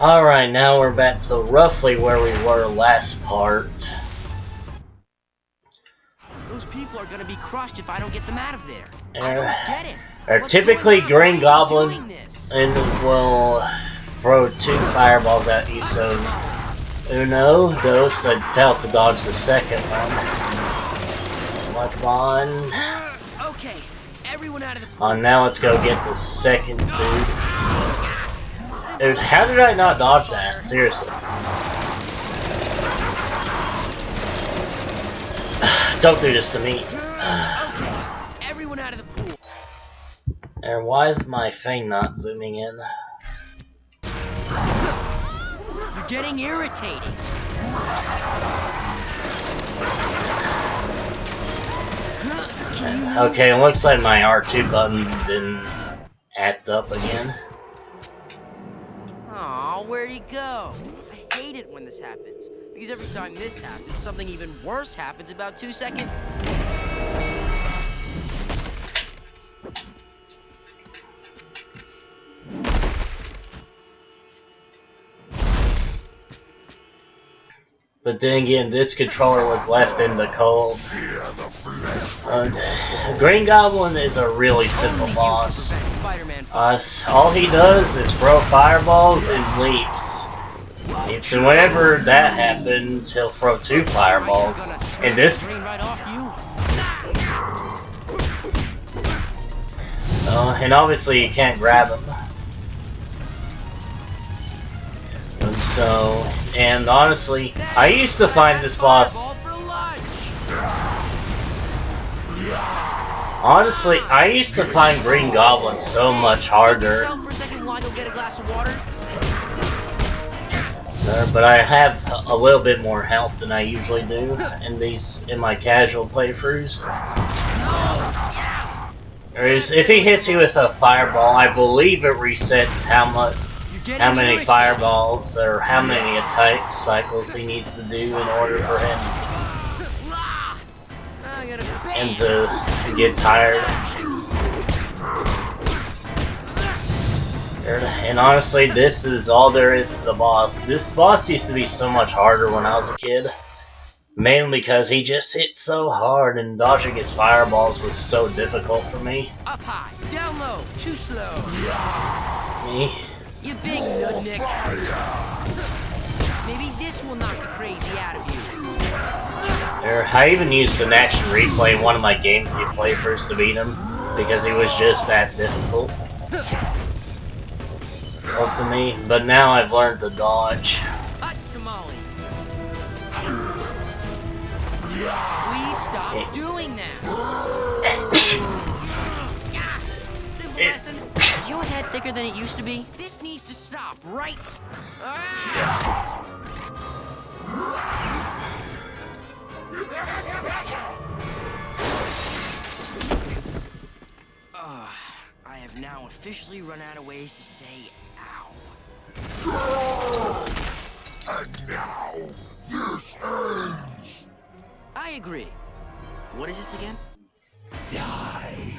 Alright, now we're back to roughly where we were last part. Those people are gonna be crushed if I don't get them out of there. I don't get it. What's typically Green Goblin and will throw 2 fireballs at you, so Uno, Dos, and failed to dodge the second one. Come on. Okay, everyone out of the pool. Now let's go get the second dude. Dude, how did I not dodge that? Seriously. Don't do this to me. Okay, everyone out of the pool. And why is my thing not zooming in? You're getting irritating. Okay, it looks like my R2 button didn't act up again. Aw, where'd he go? I hate it when this happens. Because every time this happens, something even worse happens about 2 seconds. But then again, this controller was left in the cold. Green Goblin is a really simple boss. All he does is throw fireballs and leaps. And whenever that happens, he'll throw 2 fireballs. And this... and obviously you can't grab him. So, and honestly, I used to find this boss... Honestly, I used to find Green Goblin so much harder. But I have a little bit more health than I usually do in my casual playthroughs. Whereas if he hits you with a fireball, I believe it resets how many fireballs or how many attack cycles he needs to do in order for him to get tired. And honestly, this is all there is to the boss. This boss used to be so much harder when I was a kid. Mainly because he just hit so hard and dodging his fireballs was so difficult for me. Up high, down low, too slow. Me? You big nudnik. Maybe this will knock the crazy out of you. I even used an action replay in one of my GameCube playthroughs to beat him because he was just that difficult. Up to me, but now I've learned to dodge. Hot tamale. Please stop doing that. Simple lesson. Is your head thicker than it used to be? This needs to stop, right? I have now officially run out of ways to say ow. And now, this ends! I agree. What is this again? Die!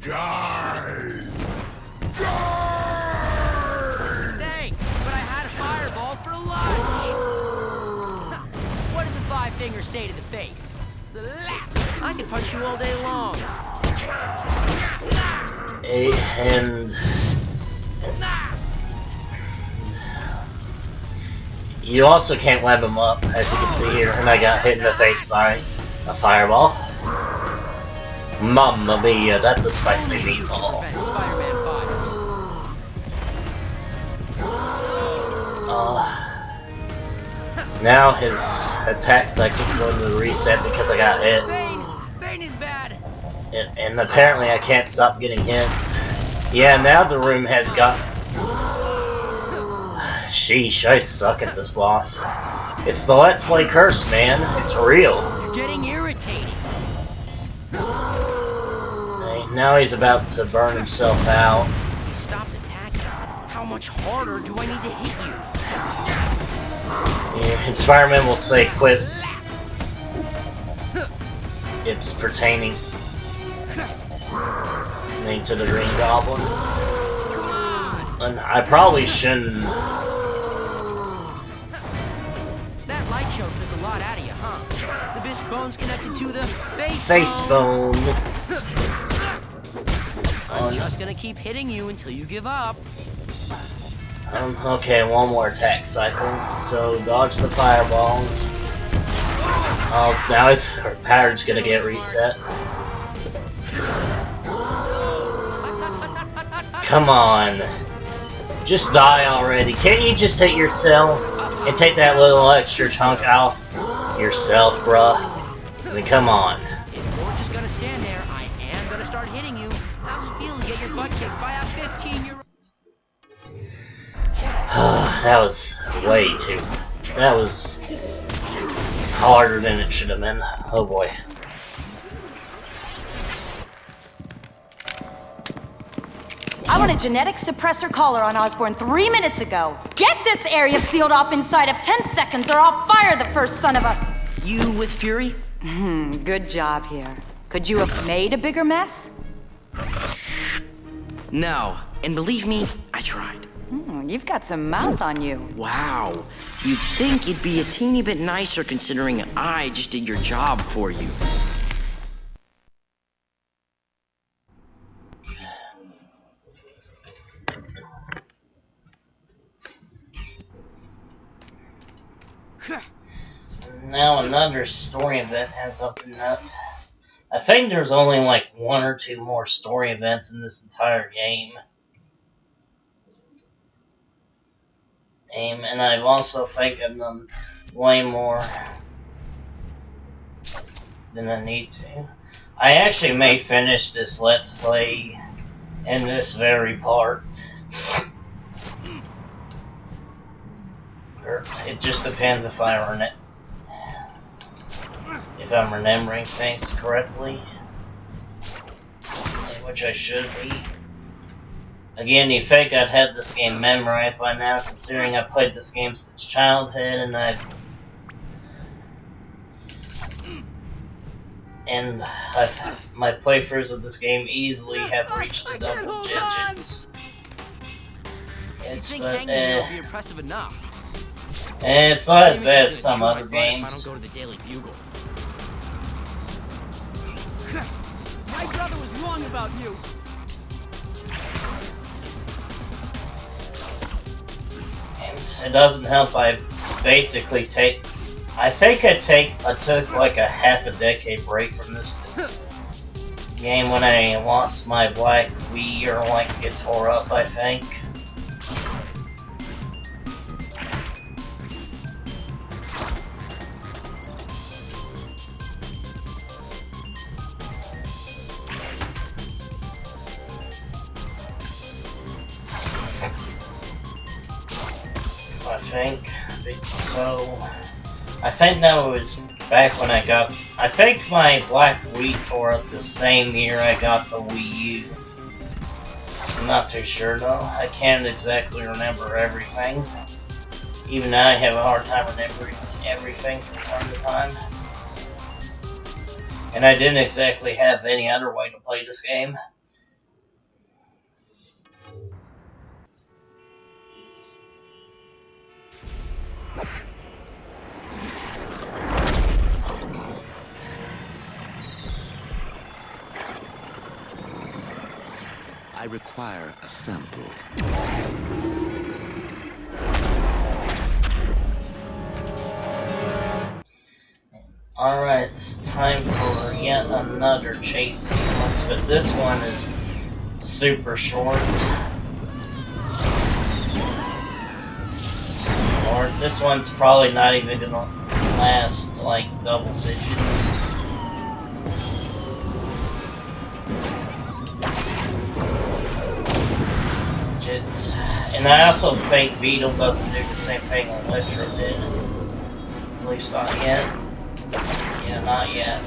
Die! Die! Thanks, but I had a fireball for lunch! What did the 5 fingers say to the face? Slap! I could punch you all day long. And you also can't web him up, as you can see here, and I got hit in the face by a fireball. Mamma mia, that's a spicy meatball. Now his attack cycle's going to reset because I got hit. Bane is bad. And apparently I can't stop getting hit. Yeah, now the room has got... Sheesh, I suck at this boss. It's the Let's Play curse, man. It's real. You're getting irritating. Now he's about to burn himself out. If you stopped attacking, how much harder do I need to hit you? Yeah, Inspireman will say quips. It's pertaining to the Green Goblin. Come on! And I probably shouldn't. That light show took a lot out of you, huh? The bisque bone's connected to the Face bone. I'm just gonna keep hitting you until you give up. Okay, one more attack cycle. So dodge the fireballs. Oh, so now her pattern's gonna get reset. Come on. Just die already. Can't you just hit yourself and take that little extra chunk off yourself, bruh? I mean, come on. If you're just gonna stand there, I am gonna start hitting you. How's it feel to get your butt kicked by a 15-year-old? That was way too... That was harder than it should have been. Oh boy. I want a genetic suppressor collar on Osborn 3 minutes ago. Get this area sealed off inside of 10 seconds or I'll fire the first son of a... You with Fury? Good job here. Could you have made a bigger mess? No. And believe me, I tried. You've got some mouth on you. Wow. You'd think you'd be a teeny bit nicer considering I just did your job for you. Now another story event has opened up. I think there's only like 1 or 2 more story events in this entire game. And I've also think I've done way more than I need to. I actually may finish this Let's Play in this very part. It just depends if if I'm remembering things correctly, which I should be. Again, you think I'd have this game memorized by now, considering I played this game since childhood, and my playthroughs of this game easily have reached the double digits. It's impressive enough. It's not as bad as some other games. I don't go to the Daily Bugle. My brother was wrong about you. It doesn't help. I think I took like a half a decade break from this game when I lost my black Wii or like get tore up, I think. I think that was back when I think my black Wii tore up the same year I got the Wii U. I'm not too sure though. I can't exactly remember everything. Even now I have a hard time remembering everything from time to time. And I didn't exactly have any other way to play this game. I require a sample. Alright, it's time for yet another chase sequence, but this one is super short. Or this one's probably not even gonna last like double digits. And I also think Beetle doesn't do the same thing Electro did. At least not yet. Yeah, not yet.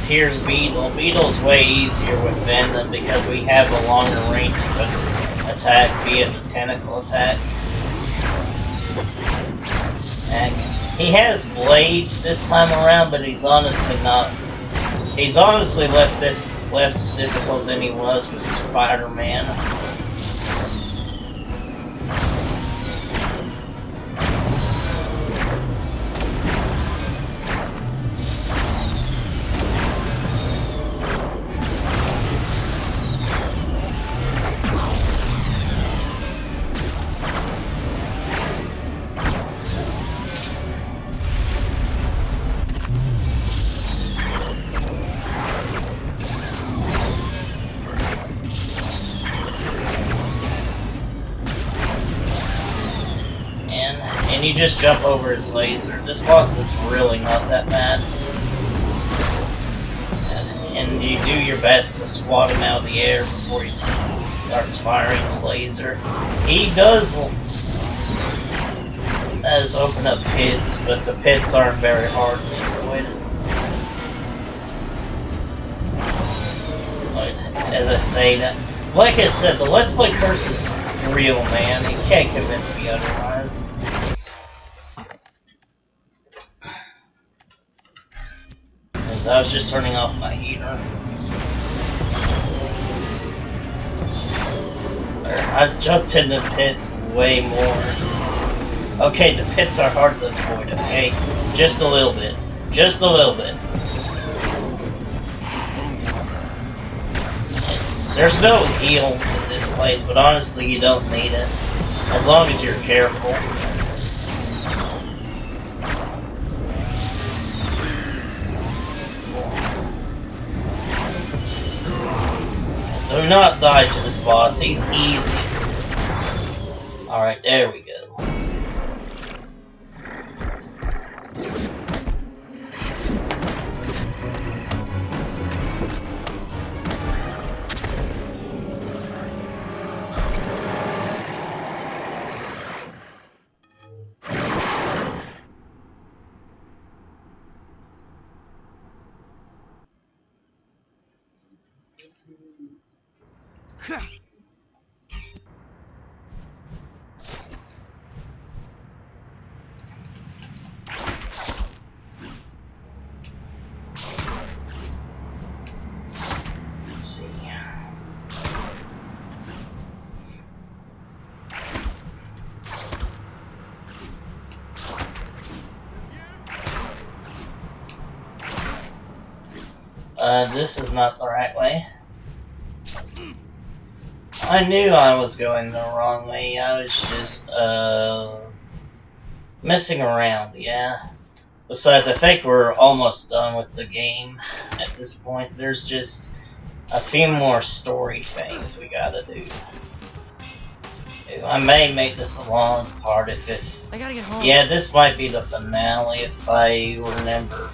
here's Beetle. Beetle's way easier with Venom because we have a longer range of attack via the tentacle attack. And he has blades this time around, but he's honestly not. He's honestly left this less difficult than he was with Spider-Man. And you just jump over his laser. This boss is really not that bad. And you do your best to swat him out of the air before he starts firing the laser. He does open up pits, but the pits aren't very hard to avoid. But as I say, like I said, the Let's Play curse is real, man. You can't convince me otherwise. As I was just turning off my heater. I've jumped in the pits way more. Okay, the pits are hard to avoid, okay? Just a little bit. Just a little bit. There's no heals in this place, but honestly, you don't need it. As long as you're careful. Do not die to this boss, he's easy. Alright, there we go. This is not the right way. I knew I was going the wrong way. I was just, messing around, yeah. Besides, I think we're almost done with the game at this point. There's just a few more story things we gotta do. I may make this a long part if I gotta get home. Yeah, this might be the finale if I remember.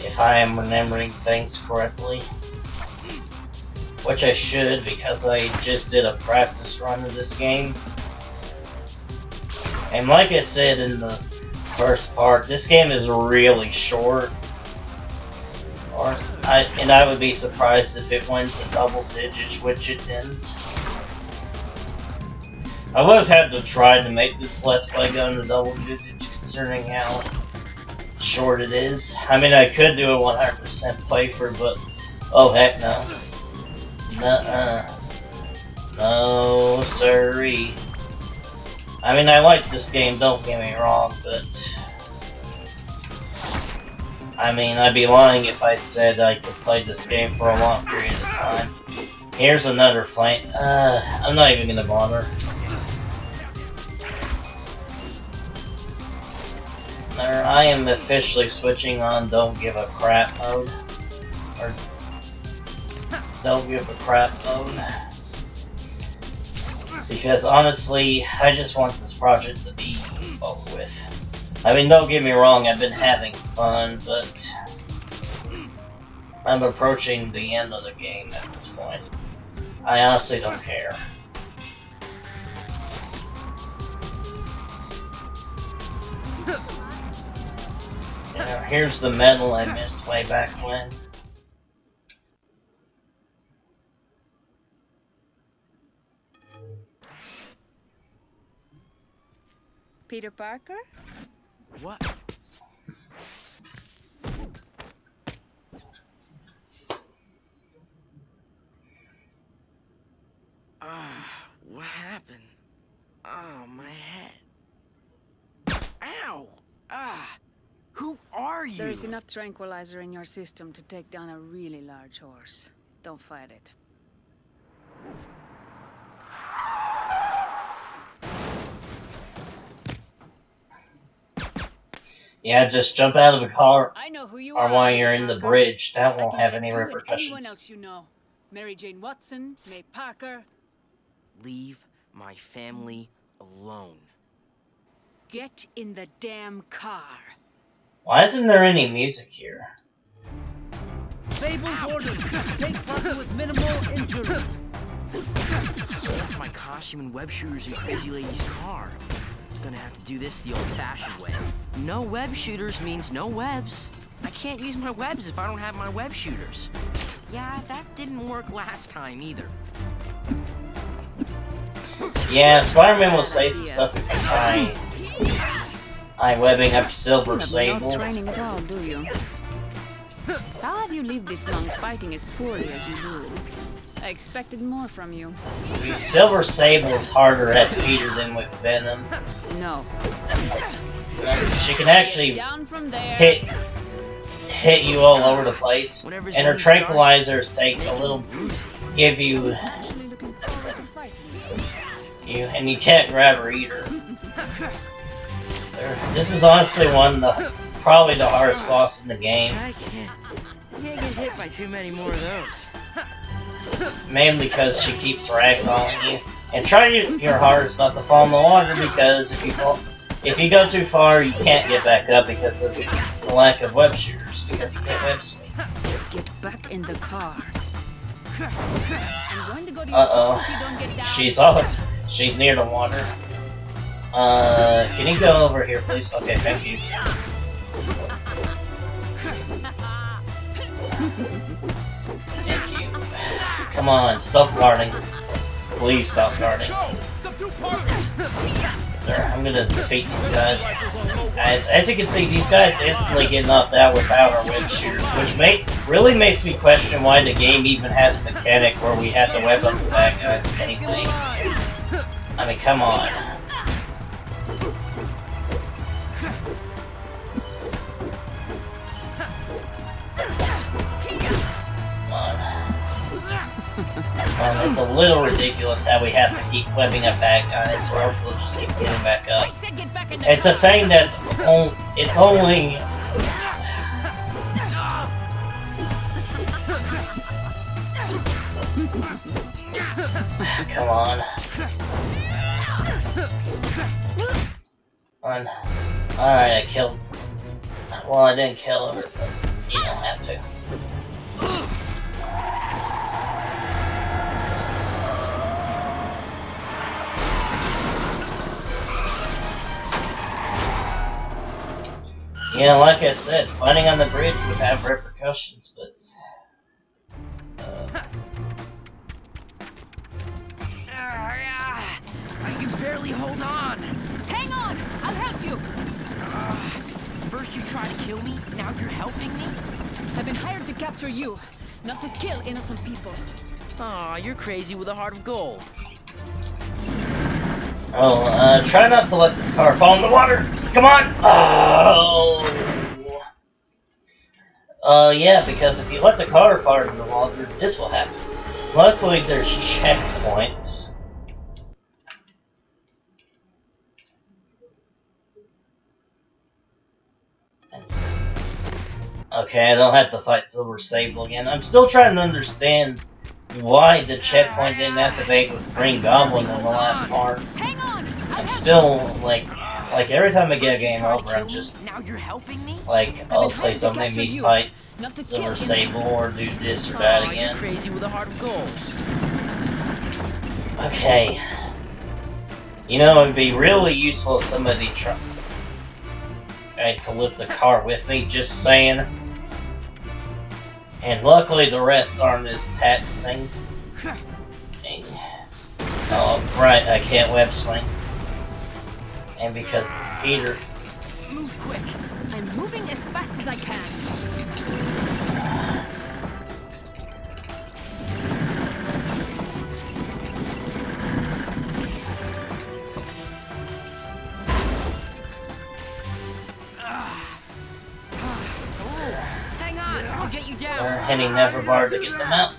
If I am remembering things correctly. Which I should, because I just did a practice run of this game. And like I said in the first part, this game is really short. And I would be surprised if it went to double digits, which it didn't. I would have had to try to make this Let's Play go into double digits, considering how short it is. I mean, I could do a 100% playthrough, but oh heck no. Nuh-uh. No, sorry. I mean, I like this game, don't get me wrong, but I mean, I'd be lying if I said I could play this game for a long period of time. Here's another fight. I'm not even gonna bother. I am officially switching on Don't Give a Crap mode. Or Don't Give a Crap mode. Because honestly, I just want this project to be over with. I mean, don't get me wrong, I've been having fun, but I'm approaching the end of the game at this point. I honestly don't care. Here's the medal I missed way back when. Peter Parker? What? What happened? Oh, my head. Ow! Who are you? There is enough tranquilizer in your system to take down a really large horse. Don't fight it. Yeah, just jump out of the car I know who you or are, while you're in the Parker. bridge. That I won't can have get any you and anyone repercussions. else you know. Mary Jane Watson, May Parker. Leave my family alone. Get in the damn car. Why isn't there any music here? Sable's ordered. Take Parker with minimal injury. I left my costume and web shooters in Crazy Lady's car. Gonna have to do this the old-fashioned way. No web shooters means no webs. I can't use my webs if I don't have my web shooters. Yeah, that didn't work last time either. Yeah, Spider-Man will say some stuff if you try webbing up Silver You have Sable. no training at all, do you? How have you lived this long fighting as poorly as you do? I expected more from you. Silver Sable is harder as Peter than with Venom. No. She can actually Down from there. hit you all over the place, Whenever and her something tranquilizers take a little, give you, Actually looking forward to fighting you. and you can't grab her either. This is honestly probably the hardest boss in the game, I can't get hit by too many more of those. mainly because she keeps ragdolling you. And try your hardest not to fall in the water, because if you go too far, you can't get back up because of the lack of web shooters, because you can't web swing. Get back in the car. I'm going to go to your Uh-oh. if you don't get down. She's near the water. Can you go over here, please? Okay, thank you. Thank you. Come on, stop guarding. Please stop guarding. There, I'm gonna defeat these guys. Guys, as you can see, these guys instantly get knocked out without our web shooters, which really makes me question why the game even has a mechanic where we have to web up the bad guys anyway. I mean, come on. It's a little ridiculous how we have to keep webbing up bad guys, or else they'll just keep getting back up. It's a thing that's it's only. Come on. Alright, I killed. Well, I didn't kill her, but you don't have to. Yeah, like I said, fighting on the bridge would have repercussions, but... I can barely hold on. Hang on! I'll help you! First you try to kill me, now you're helping me? I've been hired to capture you, not to kill innocent people. Aw, you're crazy with a heart of gold. Oh, try not to let this car fall in the water! Come on! Oh! Yeah, because if you let the car fall in the water, this will happen. Luckily, there's checkpoints. Okay, I don't have to fight Silver Sable again. I'm still trying to understand why the checkpoint didn't activate with Green Goblin in the last part. Hang on! I'm still, like every time I get a game over, I'm just, Now you're helping me? like, I'll play something, maybe fight Not to Silver kill Sable, or do this or that Aw, you're again. crazy with a heart of gold. Okay. You know, it'd be really useful if somebody tried to lift the car with me, just saying. And luckily the rest aren't as taxing. Oh, right, I can't web swing. And because Peter... Move quick. I'm moving as fast as I can. Hang on, I'll get you down. We're hitting Neverbar to get them out.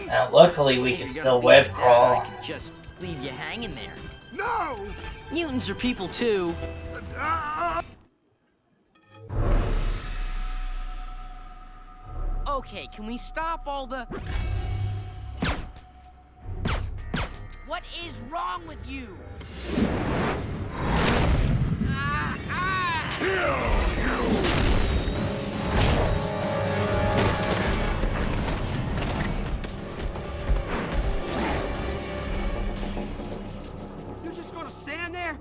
Now, luckily, we can still web crawl. I can just leave you hanging there. No! Mutants are people too. Okay, can we stop all the... What is wrong with you? You're just gonna stand there?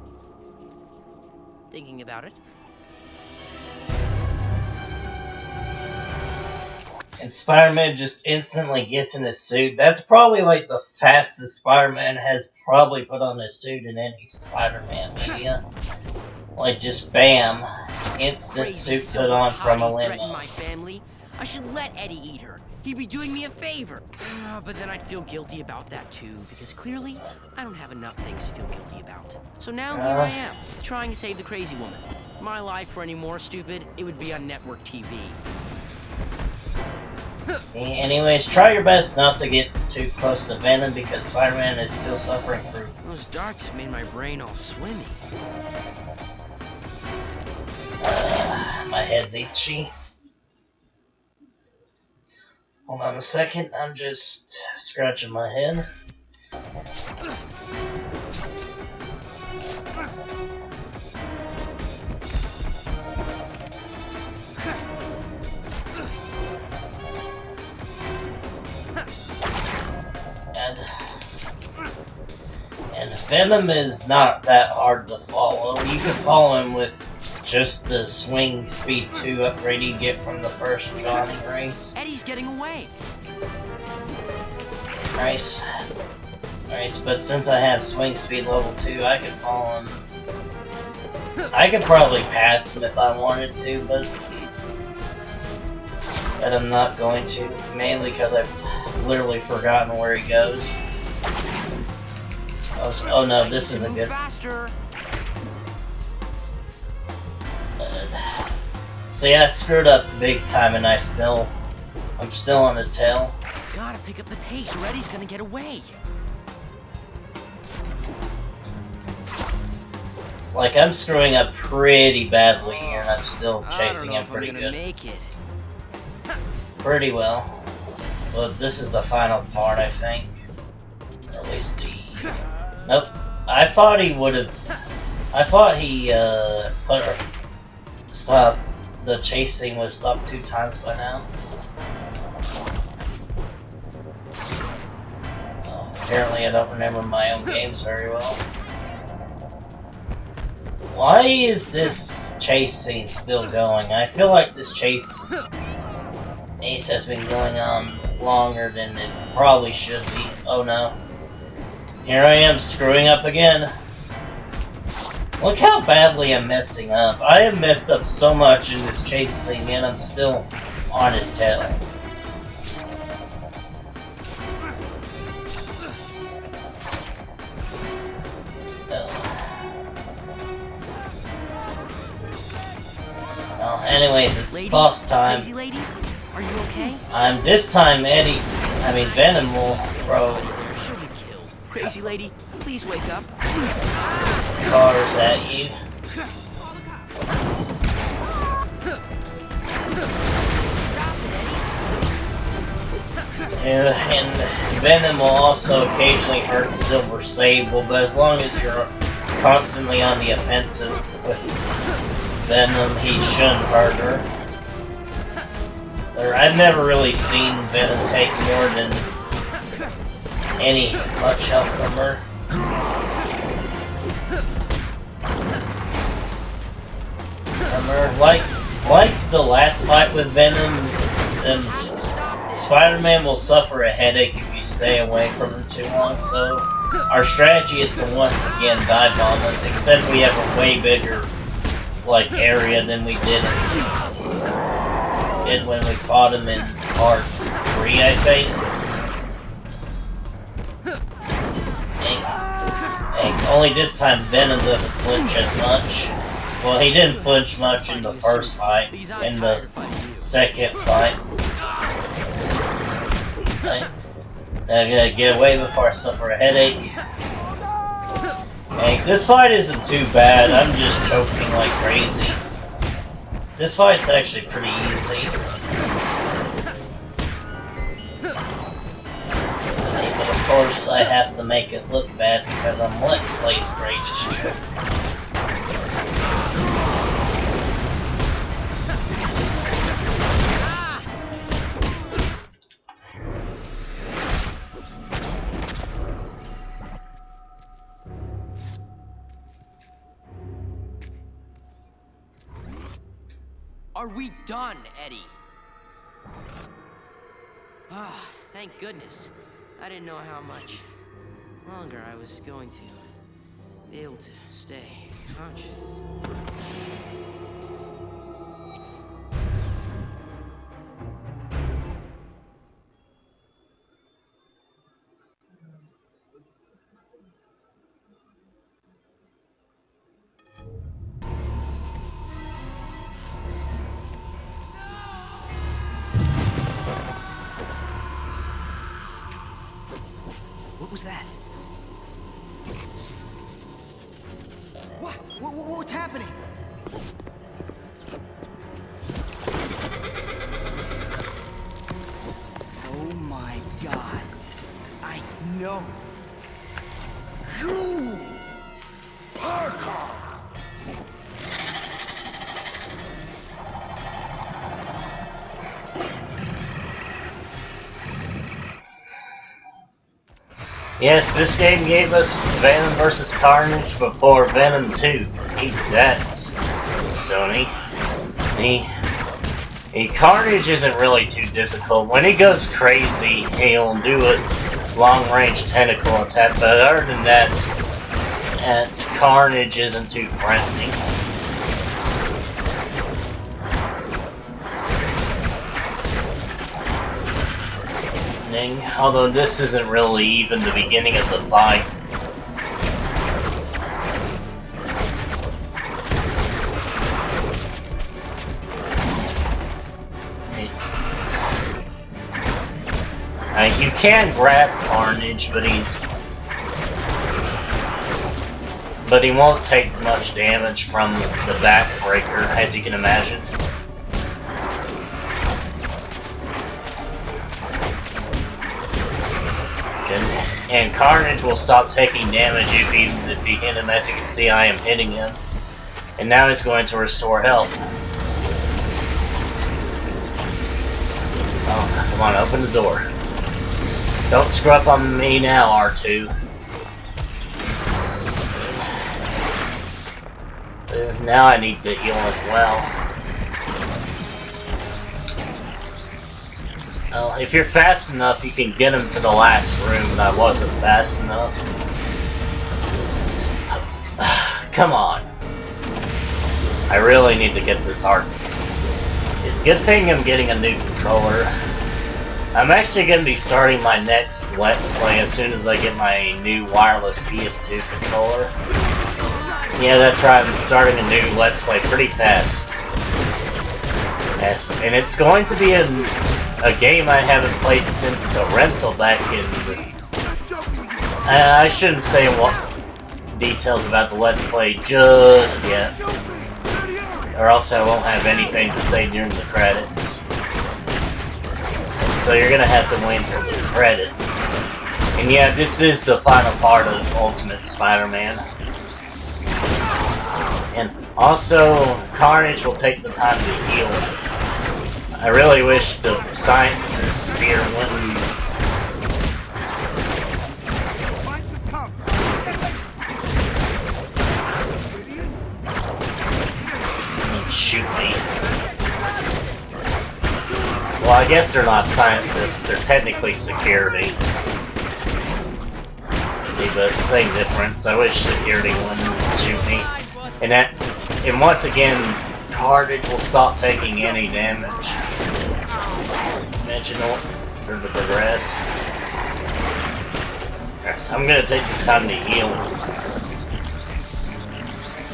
Thinking about it. And Spider-Man just instantly gets in his suit. That's probably like the fastest Spider-Man has probably put on his suit in any Spider-Man media. Like just bam, instant Crazy suit put on from a silver hottie threatened limo. my family. I should let Eddie eat her. He'd be doing me a favor. But then I'd feel guilty about that too, because clearly I don't have enough things to feel guilty about. So now here I am, trying to save the crazy woman. If my life were any more stupid, it would be on network TV. Anyways, try your best not to get too close to Venom because Spider-Man is still suffering through. Those darts have made my brain all swimmy. My head's itchy. Hold on a second, I'm just scratching my head. And Venom is not that hard to follow. You can follow him with just the swing speed 2 upgrade you get from the first Johnny race. Eddie's getting away. Nice. Nice, but since I have swing speed level 2, I can follow him. I could probably pass him if I wanted to, but I'm not going to. Mainly because I've literally forgotten where he goes. Oh no, this isn't good. Faster. See, I screwed up big time, and I'm still on his tail. Gotta pick up the pace, or Eddie's gonna get away. Like, I'm screwing up pretty badly here, and I'm still chasing him pretty good. Make it. Pretty well. But this is the final part, I think. Or at least the... Nope. I thought he would've... I thought he, stop. The chasing would stop 2 times by now. Oh, apparently I don't remember my own games very well. Why is this chase scene still going? I feel like this chase ace has been going on longer than it probably should be. Oh no. Here I am screwing up again. Look how badly I'm messing up. I have messed up so much in this chase scene, and I'm still on his tail. Well, anyways, it's Lady? boss time. Crazy lady? Are you okay? This time Venom will throw She'll be killed. Crazy lady, please wake up. cars at you. And Venom will also occasionally hurt Silver Sable, but as long as you're constantly on the offensive with Venom, he shouldn't hurt her. I've never really seen Venom take more than much help from her. Like the last fight with Venom, Spider-Man will suffer a headache if you stay away from him too long, so our strategy is to once again dive on them, except we have a way bigger, like, area than we did when we fought him in part 3, I think. And only this time Venom doesn't flinch as much. Well, he didn't flinch much in the first fight. In the second fight. I gotta get away before I suffer a headache. Hey, this fight isn't too bad. I'm just choking like crazy. This fight's actually pretty easy. But of course, I have to make it look bad because I'm Let's Play's greatest trick. Are we done, Eddie? Ah, thank goodness. I didn't know how much longer I was going to be able to stay conscious. What was that? What's happening? Oh my God. I know. You! Parker! Yes, this game gave us Venom vs. Carnage before Venom 2. That's Sony. Carnage isn't really too difficult. When he goes crazy, he'll do a long-range tentacle attack, but other than that, Carnage isn't too friendly. Although this isn't really even the beginning of the fight. You can grab Carnage, but he won't take much damage from the backbreaker, as you can imagine. And Carnage will stop taking damage if you hit him. As you can see, I am hitting him. And now he's going to restore health. Oh, come on, open the door. Don't screw up on me now, R2. Now I need to heal as well. Well, if you're fast enough, you can get him to the last room, and I wasn't fast enough. Come on. I really need to get this hard. Good thing I'm getting a new controller. I'm actually going to be starting my next Let's Play as soon as I get my new wireless PS2 controller. Yeah, that's right, I'm starting a new Let's Play pretty fast. Yes, and it's going to be a game I haven't played since a rental back in the... I shouldn't say what details about the Let's Play just yet. Or else I won't have anything to say during the credits. And so you're gonna have to wait until the credits. And yeah, this is the final part of Ultimate Spider-Man. And also, Carnage will take the time to heal. I really wish the scientists here wouldn't... shoot me. Well, I guess they're not scientists, they're technically security. but same difference. I wish security wouldn't shoot me. And once again, Carnage will stop taking any damage. Dimensional, or to progress. Alright, so I'm gonna take this time to heal.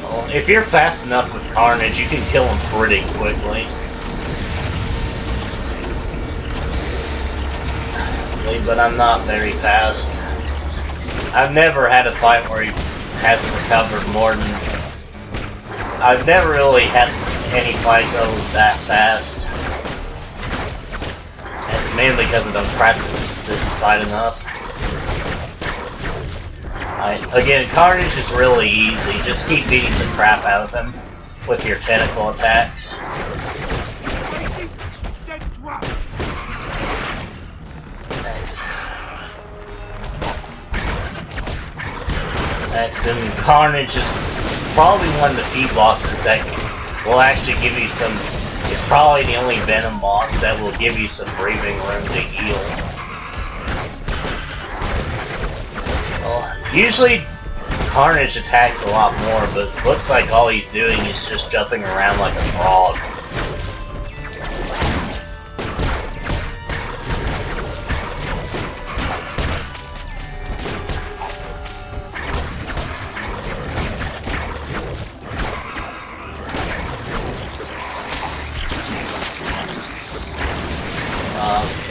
Well, if you're fast enough with Carnage, you can kill him pretty quickly. But I'm not very fast. I've never had a fight where he hasn't recovered more than... I've never really had any fight go that fast. That's mainly because I don't practice this fight enough. Again, Carnage is really easy. Just keep beating the crap out of him with your tentacle attacks. Next, and Carnage is probably one of the few bosses that will actually give you some... It's probably the only Venom boss that will give you some breathing room to heal. Well, usually Carnage attacks a lot more, but looks like all he's doing is just jumping around like a frog.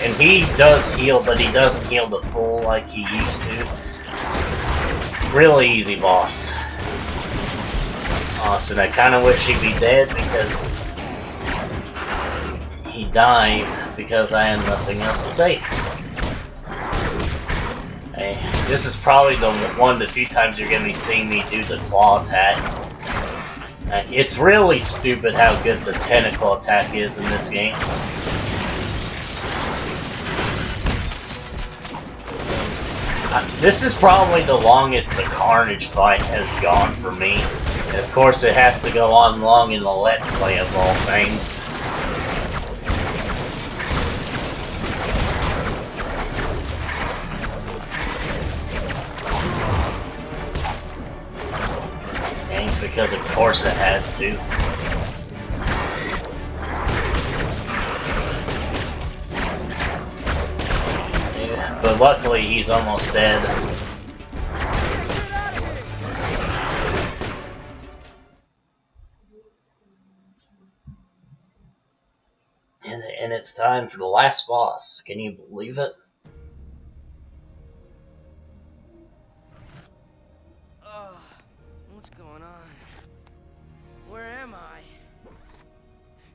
And he does heal, but he doesn't heal the full like he used to. Really easy boss. Austin, I kind of wish he'd be dead because he died because I had nothing else to say. Hey, this is probably one of the few times you're going to be seeing me do the claw attack. It's really stupid how good the tentacle attack is in this game. This is probably the longest the Carnage fight has gone for me. And of course it has to go on long in the Let's Play of all things. Thanks, because of course it has to. But luckily, he's almost dead. And it's time for the last boss. Can you believe it? What's going on? Where am I?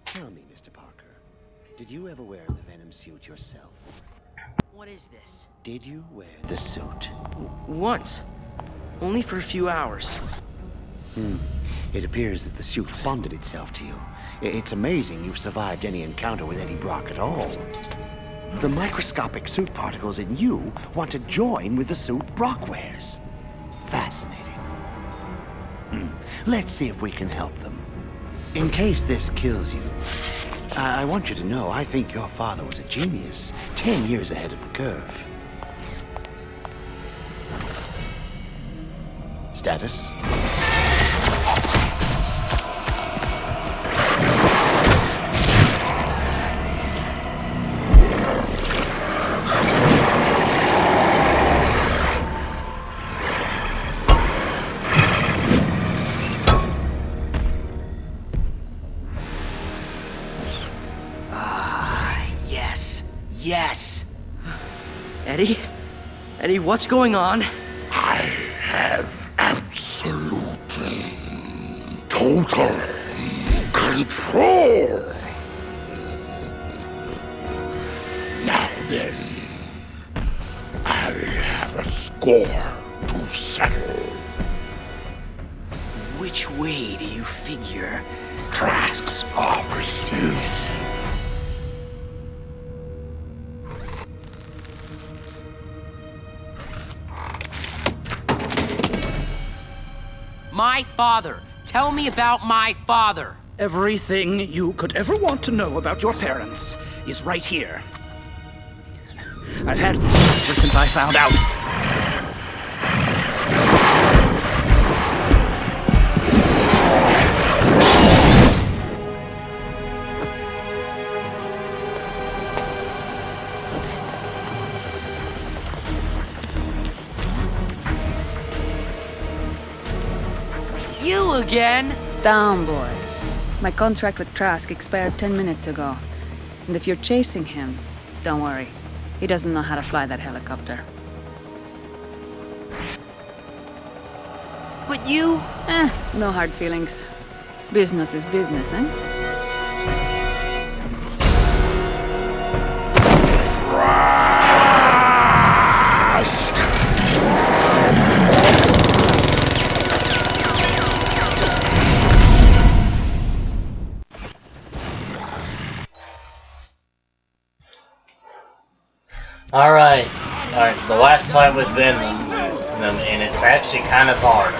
Tell me, Mr. Parker, did you ever wear the Venom suit yourself? What is this? Did you wear the suit? Once. Only for a few hours. It appears that the suit bonded itself to you. It's amazing you've survived any encounter with Eddie Brock at all. The microscopic suit particles in you want to join with the suit Brock wears. Fascinating. Let's see if we can help them. In case this kills you, I want you to know I think your father was a genius, 10 years ahead of the curve. Status? Yes! Eddie? Eddie, what's going on? I have absolute, total control. Now then, I have a score to settle. Which way do you figure? Trask's offices. My father! Tell me about my father! Everything you could ever want to know about your parents is right here. I've had this ever since I found out. You again? Down, boy. My contract with Trask expired 10 minutes ago. And if you're chasing him, don't worry. He doesn't know how to fly that helicopter. But you... No hard feelings. Business is business, eh? Alright, the last fight with Venom, and it's actually kind of hard.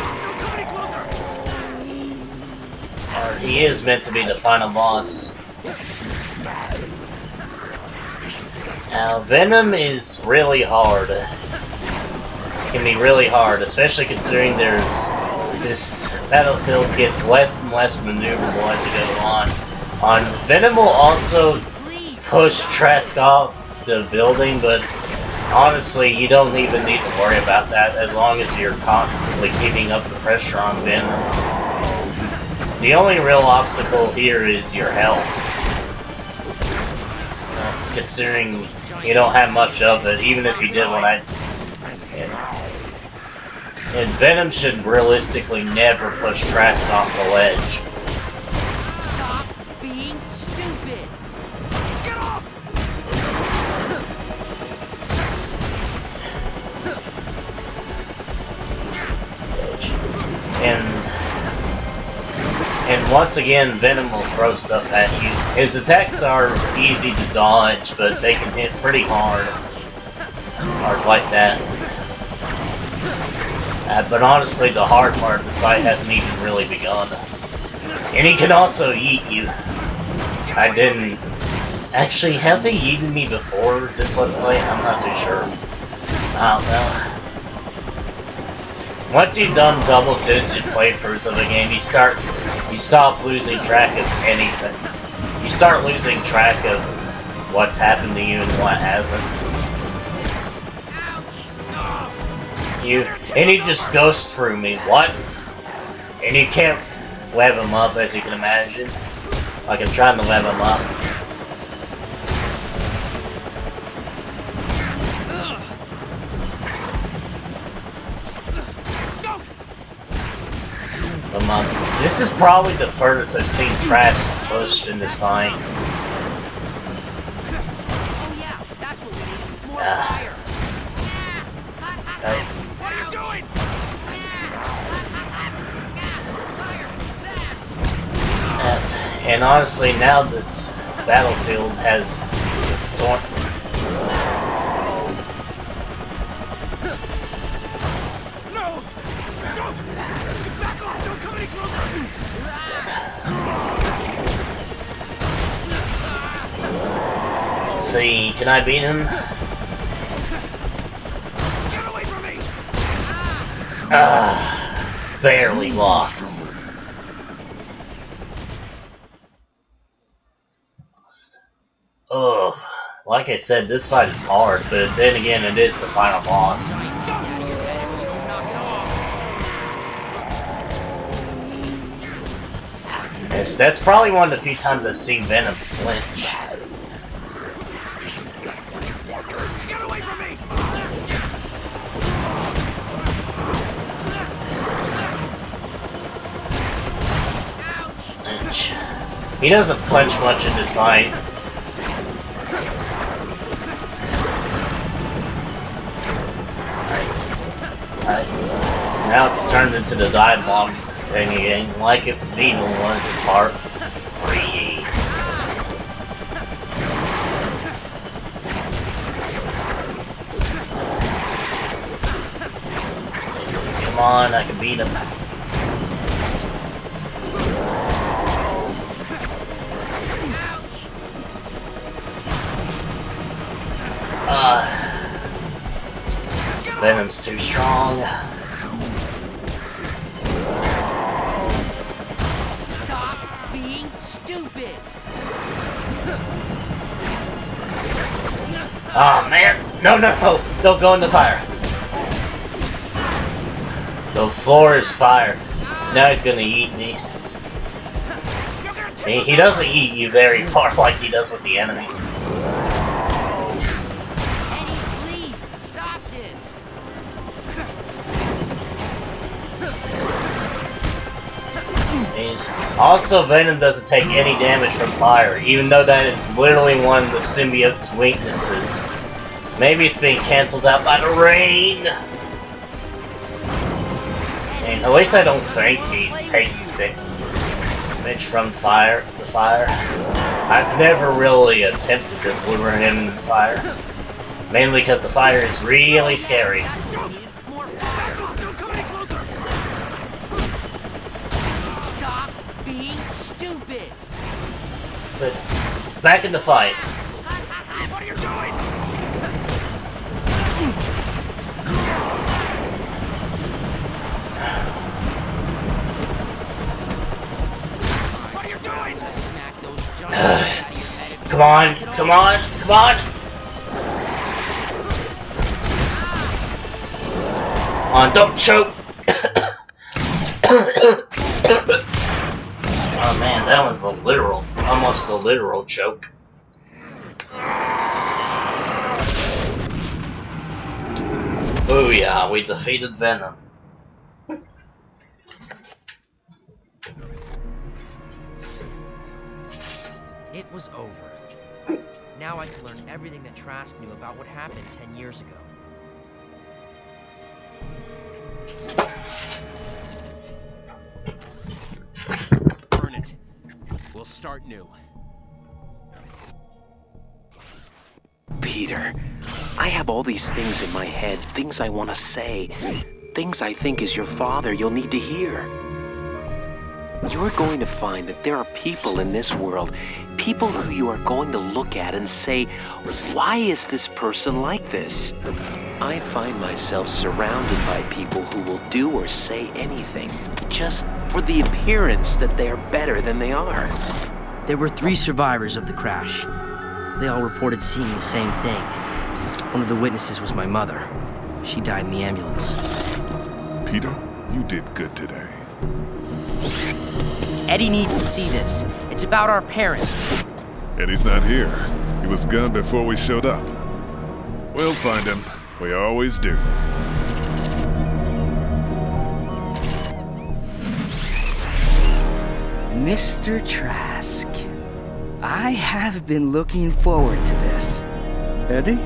Or he is meant to be the final boss. Now, Venom is really hard. It can be really hard, especially considering this battlefield gets less and less maneuverable as it goes on. Venom will also push Trask off the building, but honestly, you don't even need to worry about that as long as you're constantly keeping up the pressure on Venom. The only real obstacle here is your health. Considering you don't have much of it, even if you did what I... And Venom should realistically never push Trask off the ledge. Stop being stupid! Get off! And once again, Venom will throw stuff at you. His attacks are easy to dodge, but they can hit pretty hard. Hard like that. But honestly, the hard part of this fight hasn't even really begun. And he can also yeet you. I didn't... Actually, has he yeeted me before this Let's Play? I'm not too sure. I don't know. Once you've done double-digit playthroughs of a game, you stop losing track of anything. You start losing track of what's happened to you and what hasn't. And he just goes through me. What? And you can't web him up, as you can imagine. Like I'm trying to web him up. This is probably the furthest I've seen Trask pushed in this fight. Oh yeah, that's what we need. More fire. What are you doing? And honestly, now this battlefield has torn. Let's see, can I beat him? Barely lost. Ugh. Like I said, this fight is hard, but then again, it is the final boss. Yes, that's probably one of the few times I've seen Venom flinch. Get away from me! Flinch. He doesn't flinch much in this fight. Now it's turned into the dive bomb thing again, like if Beetle was in part 3. Come on, I can beat him. Venom's too strong. Stop being stupid. Oh man, no, no, no! Don't go in the fire. The floor is fire. Now he's gonna eat me. He doesn't eat you very far like he does with the enemies. Eddie, please, stop this! Also, Venom doesn't take any damage from fire, even though that is literally one of the symbiote's weaknesses. Maybe it's being cancelled out by the rain! And at least I don't think he takes damage from the fire. I've never really attempted to lure him in the fire. Mainly because the fire is really scary. Stop being stupid! But back in the fight. What are you doing? What are you doing? Smack those junk out of your head. Come on, come on, come on! On, don't choke! Oh man, that was almost a literal choke. Booyah, we defeated Venom. It was over. Now I can learn everything that Trask knew about what happened 10 years ago. Burn it. We'll start new. Peter, I have all these things in my head, things I want to say, things I think as your father you'll need to hear. You're going to find that there are people in this world, people who you are going to look at and say, why is this person like this? I find myself surrounded by people who will do or say anything, just for the appearance that they are better than they are. There were 3 survivors of the crash. They all reported seeing the same thing. One of the witnesses was my mother. She died in the ambulance. Peter, you did good today. Eddie needs to see this. It's about our parents. Eddie's not here. He was gone before we showed up. We'll find him. We always do. Mr. Trask, I have been looking forward to this. Eddie?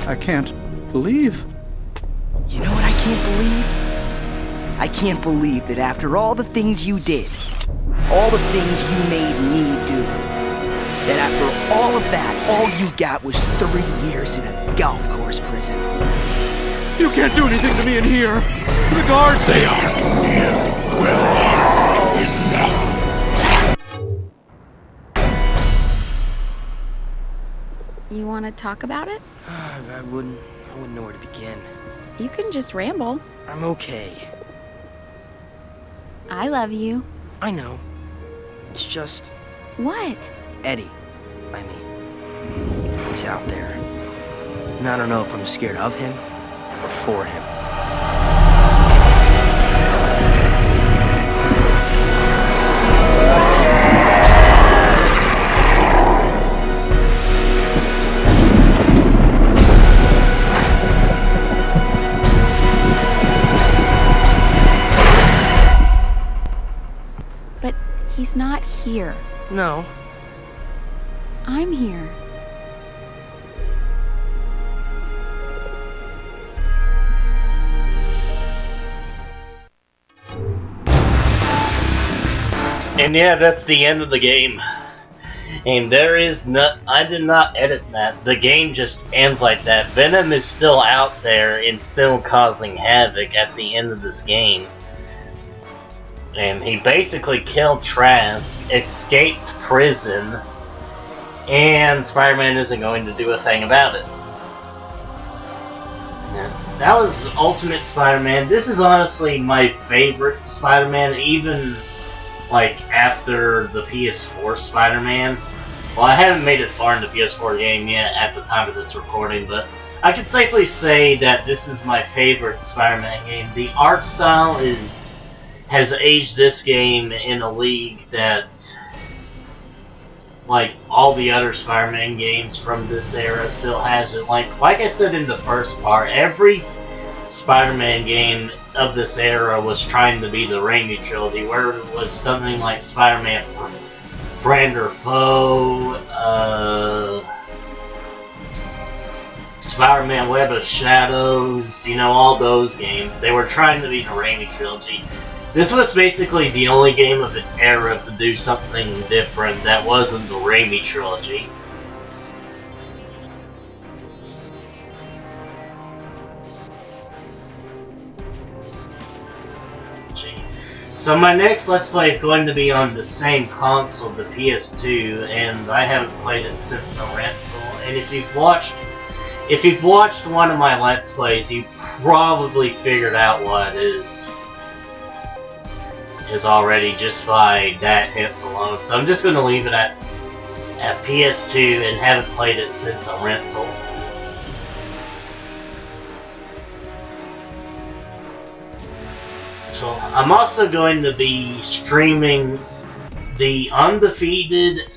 I can't believe. You know what I can't believe? I can't believe that after all the things you did, all the things you made me do, that after all of that, all you got was 3 years in a golf course prison. You can't do anything to me in here. The guards. They aren't nearly well armed enough. You want to talk about it? I wouldn't know where to begin. You can just ramble. I'm okay. I love you. I know. It's just What? Eddie. I mean, he's out there. And I don't know if I'm scared of him or for him. But he's not here. No. I'm here. And yeah, that's the end of the game. And there is no... I did not edit that. The game just ends like that. Venom is still out there and still causing havoc at the end of this game. And he basically killed Trask, escaped prison, and Spider-Man isn't going to do a thing about it. Yeah. That was Ultimate Spider-Man. This is honestly my favorite Spider-Man, even like after the PS4 Spider-Man. Well, I haven't made it far in the PS4 game yet at the time of this recording, but I can safely say that this is my favorite Spider-Man game. The art style has aged this game in a league that, like, all the other Spider-Man games from this era still has it. Like I said in the first part, every Spider-Man game of this era was trying to be the Raimi trilogy, where it was something like Spider-Man Friend or Foe, Spider-Man Web of Shadows, you know, all those games. They were trying to be the Raimi trilogy. This was basically the only game of its era to do something different that wasn't the Raimi trilogy. So my next Let's Play is going to be on the same console, the PS2, and I haven't played it since a rental. And if you've watched one of my Let's Plays, you probably figured out what it is already just by that hint alone. So I'm just going to leave it at PS2 and haven't played it since a rental. So I'm also going to be streaming the Undefeated,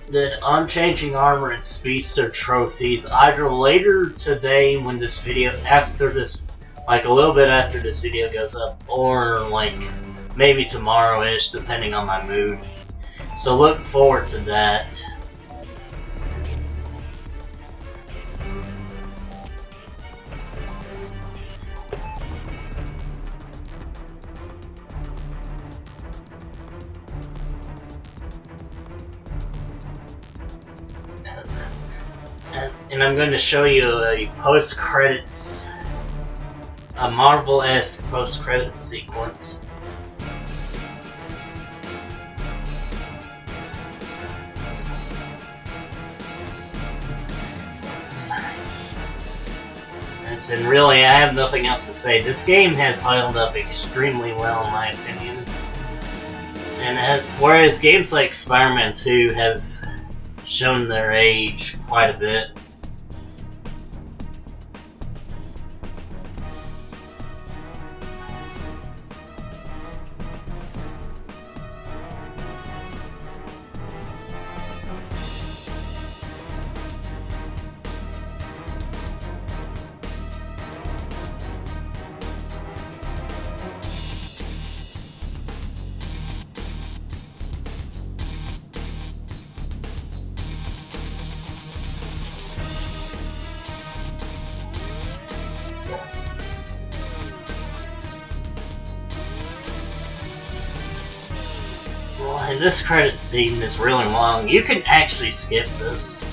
the Unchanging Armor and Speedster trophies either later today when this video, after this, like a little bit after this video goes up, or like maybe tomorrow-ish, depending on my mood. So look forward to that. And I'm going to show you a post-credits, a Marvel-esque post-credits sequence. And really, I have nothing else to say. This game has held up extremely well, in my opinion. And whereas games like Spider-Man 2 have shown their age quite a bit. And this credit scene is really long. You can actually skip this.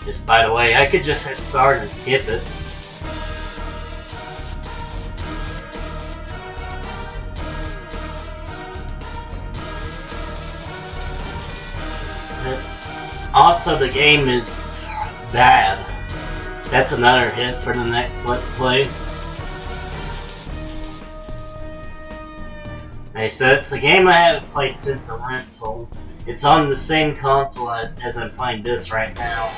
Just by the way, I could just hit start and skip it. Also, the game is bad. That's another hint for the next Let's Play. Okay, so it's a game I haven't played since a rental. It's on the same console as I'm playing this right now,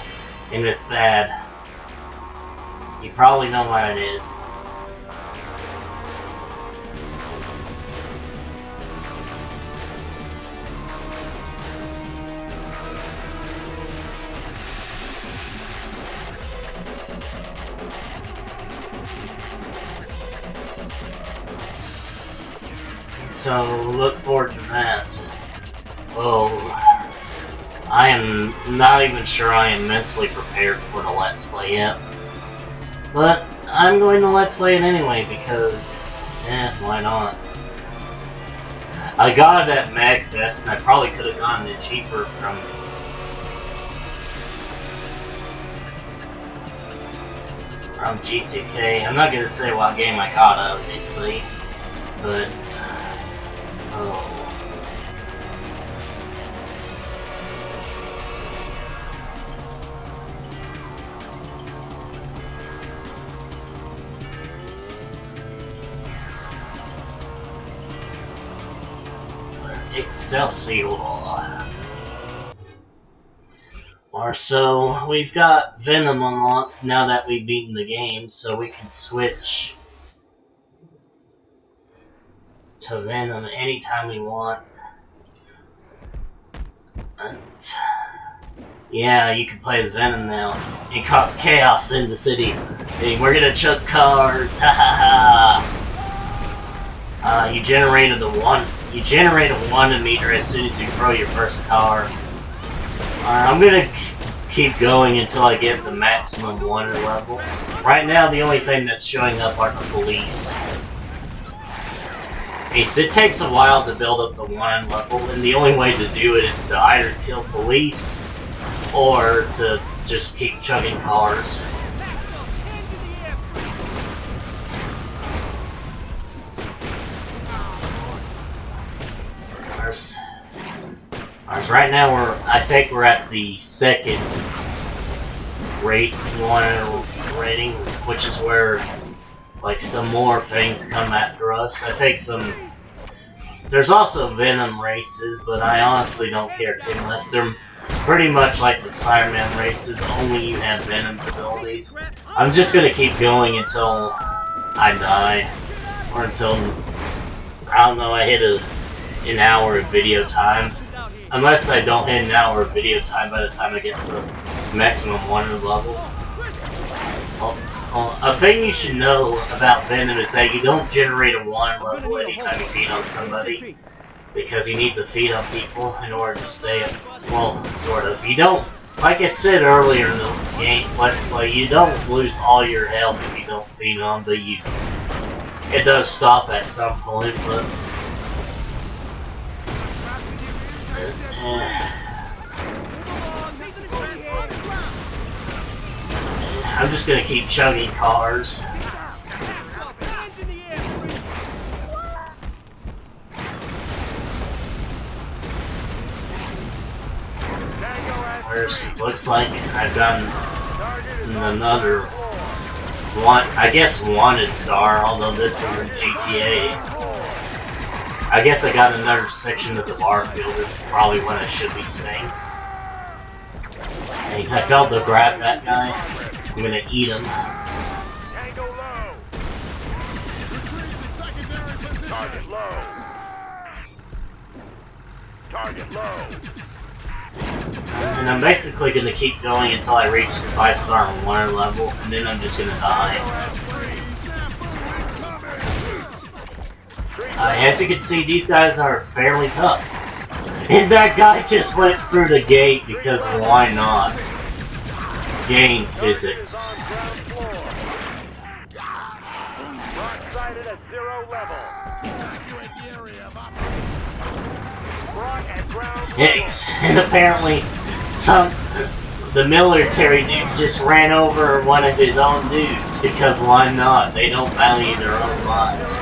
and it's bad. You probably know what it is. So, look forward to that. Well, I am not even sure I am mentally prepared for the Let's Play yet. But, I'm going to Let's Play it anyway, because, why not? I got it at MagFest, and I probably could have gotten it cheaper from G2K. I'm not going to say what game I got, obviously, but... oh. Excelsior. Or so we've got Venom unlocked now that we've beaten the game, so we can switch to Venom anytime we want. And yeah, you can play as Venom now. It caused chaos in the city. Hey, we're gonna chuck cars, ha ha ha! You generate a 1 meter as soon as you throw your first car. I'm gonna keep going until I get the maximum wonder level. Right now, the only thing that's showing up are the police. It takes a while to build up the 1 level, and the only way to do it is to either kill police or to just keep chugging cars. Right now I think we're at the 2nd rating, which is where like some more things come after us. I think there's also Venom races, but I honestly don't care too much. They're pretty much like the Spider-Man races, only you have Venom's abilities. I'm just gonna keep going until I die, or until, I don't know, I hit an hour of video time. Unless I don't hit an hour of video time by the time I get to the maximum wonder level. A thing you should know about Venom is that you don't generate a 1 level anytime you feed on somebody, because you need to feed on people in order to stay up. Well, sort of. You don't, like I said earlier in the game Let's Play, you don't lose all your health if you don't feed on, but it does stop at some point, but I'm just gonna keep chugging cars. Looks like I've gotten another wanted star, although this isn't GTA. I guess I got another section of the bar field is probably what I should be saying. Hey, I failed to grab that guy. I'm gonna eat him. Target low. Target low. And I'm basically gonna keep going until I reach the 5-star and 1 level, and then I'm just gonna die. As you can see, these guys are fairly tough. And that guy just went through the gate because why not? Game physics. Yikes. And apparently the military dude just ran over one of his own dudes, because why not? They don't value their own lives.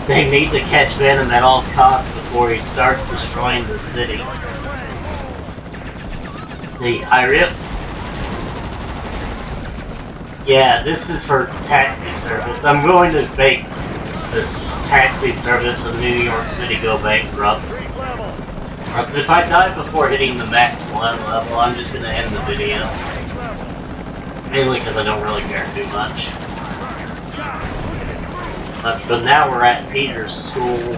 They need to catch Venom at all costs before he starts destroying the city. Yeah, this is for taxi service. I'm going to make this taxi service of New York City go bankrupt. If I die before hitting the max 1 level, I'm just going to end the video. Mainly because I don't really care too much. But now we're at Peter's school.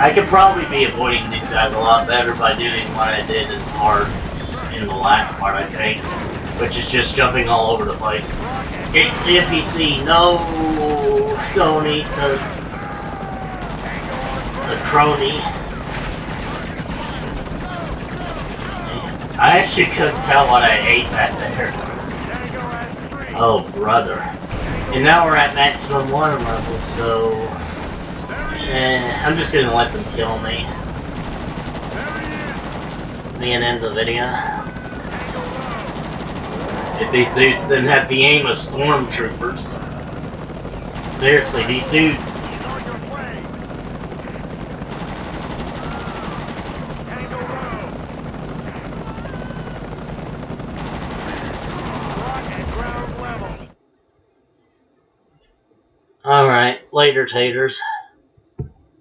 I could probably be avoiding these guys a lot better by doing what I did in the last part, I think, which is just jumping all over the place. NPC, no! Don't eat the crony. I actually couldn't tell what I ate back there. Oh, brother. And now we're at maximum 1 level, so I'm just gonna let them kill me. And end the video. If these dudes didn't have the aim of stormtroopers. Seriously, these dudes, Later, taters.